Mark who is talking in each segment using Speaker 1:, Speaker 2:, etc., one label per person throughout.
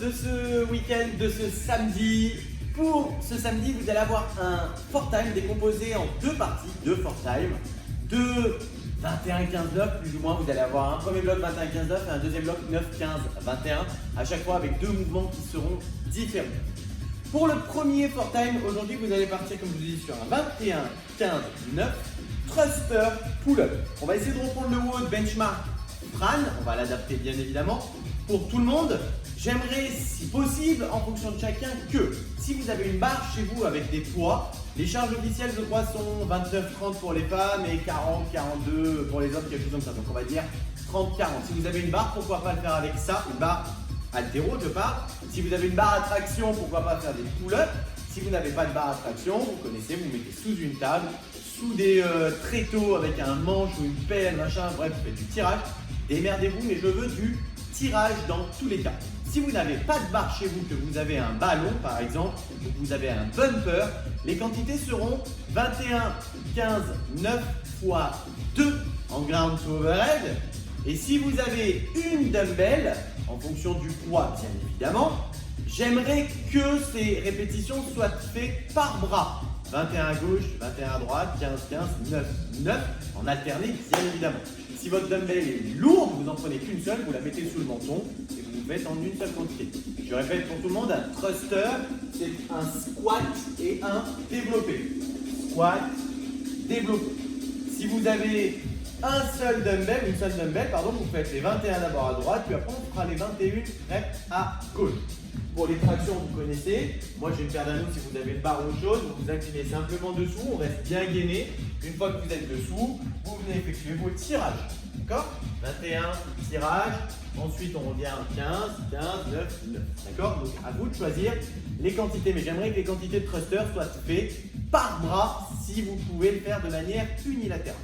Speaker 1: de ce week-end, de ce samedi. Pour ce samedi, vous allez avoir un Fort Time décomposé en deux parties, deux Fort Time, de 21-15-9 plus ou moins. Vous allez avoir un premier bloc 21-15-9 et un deuxième bloc 9-15-21, à chaque fois avec deux mouvements qui seront différents. Pour le premier Fort Time, aujourd'hui, vous allez partir, comme je vous dis, sur un 21-15-9 thruster pull-up. On va essayer de reprendre le WOD benchmark Fran, on va l'adapter bien évidemment pour tout le monde. J'aimerais, si possible, en fonction de chacun, que si vous avez une barre chez vous avec des poids, les charges officielles, je crois, sont 29-30 pour les femmes et 40-42 pour les hommes, quelque chose comme ça. Donc on va dire 30-40. Si vous avez une barre, pourquoi pas le faire avec ça, une barre haltéro, je parle. Si vous avez une barre à traction, pourquoi pas faire des pull-ups. Si vous n'avez pas de barre à traction, vous connaissez, vous mettez sous une table, sous des tréteaux avec un manche ou une pelle, machin, bref, vous faites du tirage. Démerdez-vous, mais je veux du tirage dans tous les cas. Si vous n'avez pas de barre chez vous, que vous avez un ballon par exemple, ou que vous avez un bumper, les quantités seront 21, 15, 9 fois 2 en ground to overhead. Et si vous avez une dumbbell, en fonction du poids bien évidemment, j'aimerais que ces répétitions soient faites par bras. 21 à gauche, 21 à droite, 15, 15, 9, 9, en alterné bien évidemment. Si votre dumbbell est lourde, vous n'en prenez qu'une seule, vous la mettez sous le menton et vous le faites en une seule quantité. Je répète pour tout le monde, un thruster, c'est un squat et un développé. Squat, développé. Si vous avez un seul dumbbell, une seule dumbbell, pardon, vous faites les 21 d'abord à droite, puis après on fera les 21 reps à gauche. Pour les tractions, vous connaissez. Moi, j'ai une paire d'anneaux. Si vous avez une barre ou autre chose, vous vous inclinez simplement dessous. On reste bien gainé. Une fois que vous êtes dessous, vous venez effectuer vos tirages. D'accord? 21, tirage. Ensuite, on revient 15, 15, 9, 9. D'accord? Donc, à vous de choisir les quantités. Mais j'aimerais que les quantités de thruster soient faites par bras si vous pouvez le faire de manière unilatérale.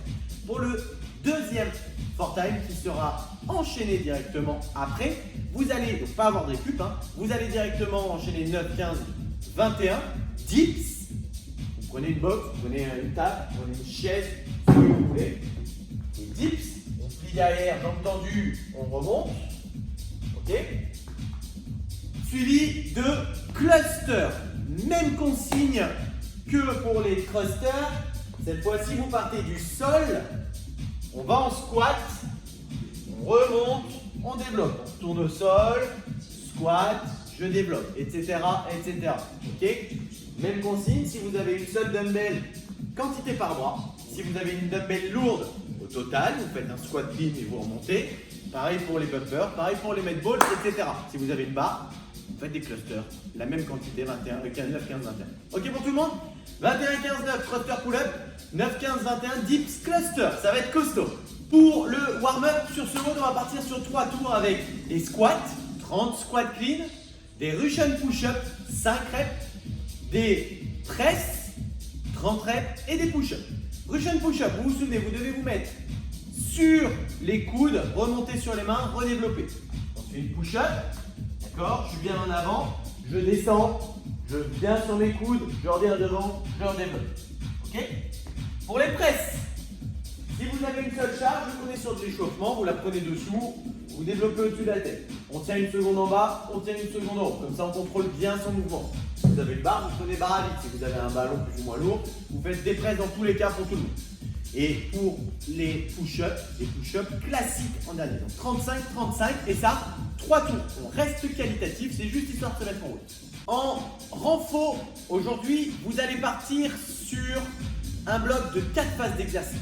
Speaker 1: Pour le deuxième Fort Time qui sera enchaîné directement après, vous allez, donc pas avoir de récup, hein, vous allez directement enchaîner 9, 15, 21, dips. Vous prenez une box, vous prenez une table, vous prenez une chaise, ce que vous voulez. Les dips, on plie derrière, jambes tendues, on remonte. Ok. Suivi de cluster. Même consigne que pour les thrusters. Cette fois-ci, vous partez du sol. On va en squat, on remonte, on développe. On tourne au sol, squat, je développe, etc. etc. Ok. Même consigne, si vous avez une seule dumbbell, quantité par bras. Si vous avez une dumbbell lourde, au total, vous faites un squat clean et vous remontez. Pareil pour les bumpers, pareil pour les med balls, etc. Si vous avez une barre, vous faites des clusters. La même quantité, 21, 15, 9, 15, 21. Ok pour tout le monde? 21, 15, 9, thruster pull-up. 9, 15, 21, dips cluster. Ça va être costaud. Pour le warm-up, sur ce mode, on va partir sur 3 tours avec des squats, 30 squats clean, des Russian push-up, 5 reps, des presses, 30 reps et des push-ups. Russian push-up, vous vous souvenez, vous devez vous mettre sur les coudes, remonter sur les mains, redévelopper. On fait une push-up, d'accord, je suis bien en avant, je descends, je viens sur mes coudes, je reviens devant, je redéveloppe. Ok? Pour les presses, si vous avez une seule charge, vous prenez sur de l'échauffement, vous la prenez dessous, vous développez au-dessus de la tête. On tient une seconde en bas, on tient une seconde en haut. Comme ça, on contrôle bien son mouvement. Si vous avez une barre, vous prenez barre à vide. Si vous avez un ballon plus ou moins lourd, vous faites des presses dans tous les cas pour tout le monde. Et pour les push-ups classiques en dernier. Donc 35, 35 et ça, 3 tours. On reste qualitatif, c'est juste histoire de se mettre en route. En renfort, aujourd'hui, vous allez partir sur un bloc de 4 phases d'exercice.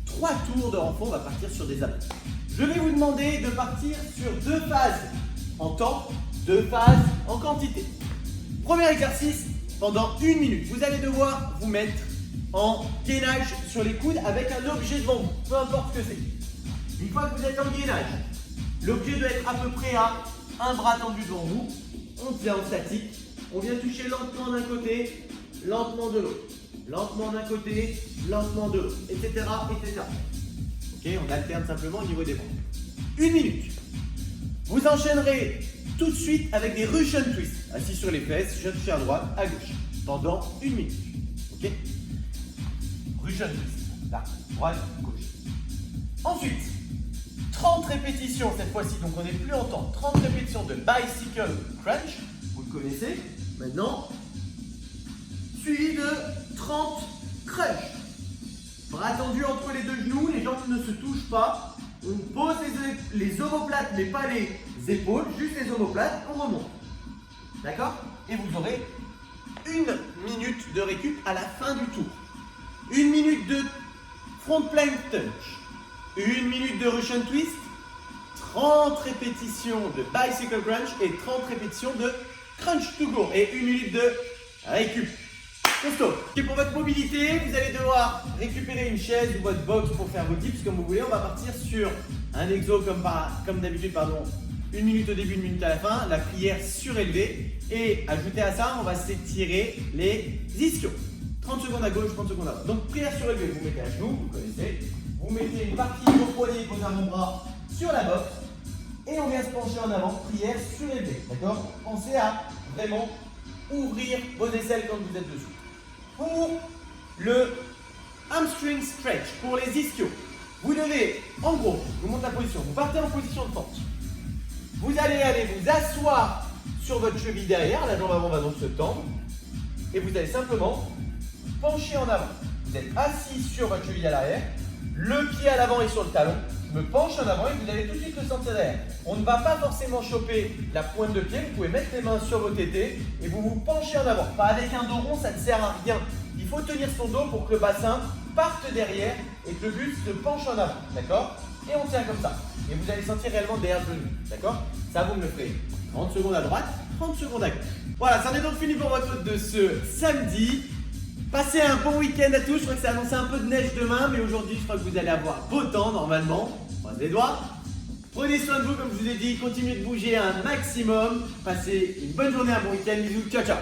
Speaker 1: 3 tours de renfort, on va partir sur des abdos. Je vais vous demander de partir sur 2 phases en temps, 2 phases en quantité. Premier exercice, pendant 1 minute, vous allez devoir vous mettre en gainage sur les coudes avec un objet devant vous, peu importe ce que c'est. Une fois que vous êtes en gainage, l'objet doit être à peu près à un bras tendu devant vous. On tient en statique, on vient toucher lentement d'un côté, lentement de l'autre. Lentement d'un côté, lentement de l'autre, etc., etc. Ok, on alterne simplement au niveau des bras. 1 minute. Vous enchaînerez tout de suite avec des Russian twists. Assis sur les fesses, je touche à droite, à gauche. Pendant 1 minute. Ok. Russian twist. Là, droite, gauche. Ensuite, 30 répétitions cette fois-ci, donc on n'est plus en temps. 30 répétitions de bicycle crunch, vous le connaissez maintenant, suivi de 30 crunch. Bras tendus entre les deux genoux, les jambes ne se touchent pas. On pose les omoplates, mais pas les épaules, juste les omoplates, on remonte. D'accord? Et vous aurez 1 minute de récup à la fin du tour. 1 minute de front plank touch. 1 minute de Russian twist. 30 répétitions de bicycle crunch et 30 répétitions de crunch to go. Et 1 minute de récup. Costaud. Et pour votre mobilité, vous allez devoir récupérer une chaise ou votre box pour faire vos dips comme vous voulez. On va partir sur un exo comme d'habitude, 1 minute au début, 1 minute à la fin, la prière surélevée. Et ajouté à ça, on va s'étirer les ischios. 30 secondes à gauche, 30 secondes à droite. Donc prière surélevée, vous mettez à genoux, vous connaissez. Vous mettez une partie de vos poignets, vos avant-bras sur la box. Et on vient se pencher en avant, prière surélevée. D'accord? Pensez à vraiment ouvrir vos aisselles quand vous êtes dessous. Pour le hamstring stretch, pour les ischios, vous devez, en gros, je vous montre la position, vous partez en position de fente. Vous allez vous asseoir sur votre cheville derrière, la jambe avant va donc se tendre, et vous allez simplement pencher en avant. Vous êtes assis sur votre cheville à l'arrière, le pied à l'avant est sur le talon, je me penche en avant et vous allez tout de suite le sentir derrière. On ne va pas forcément choper la pointe de pied, vous pouvez mettre les mains sur vos tétés et vous vous penchez en avant. Pas avec un dos rond, ça ne sert à rien. Il faut tenir son dos pour que le bassin parte derrière et que le buste se penche en avant, d'accord? Et on tient comme ça. Et vous allez sentir réellement derrière le genou, d'accord? Ça, vous me le ferez 30 secondes à droite, 30 secondes à gauche. Voilà, ça en est donc fini pour votre de ce samedi. Passez un bon week-end à tous. Je crois que c'est annoncé un peu de neige demain, mais aujourd'hui, je crois que vous allez avoir beau temps normalement. Croise les doigts. Prenez soin de vous, comme je vous ai dit. Continuez de bouger un maximum. Passez une bonne journée, un bon week-end. Bisous, ciao, ciao.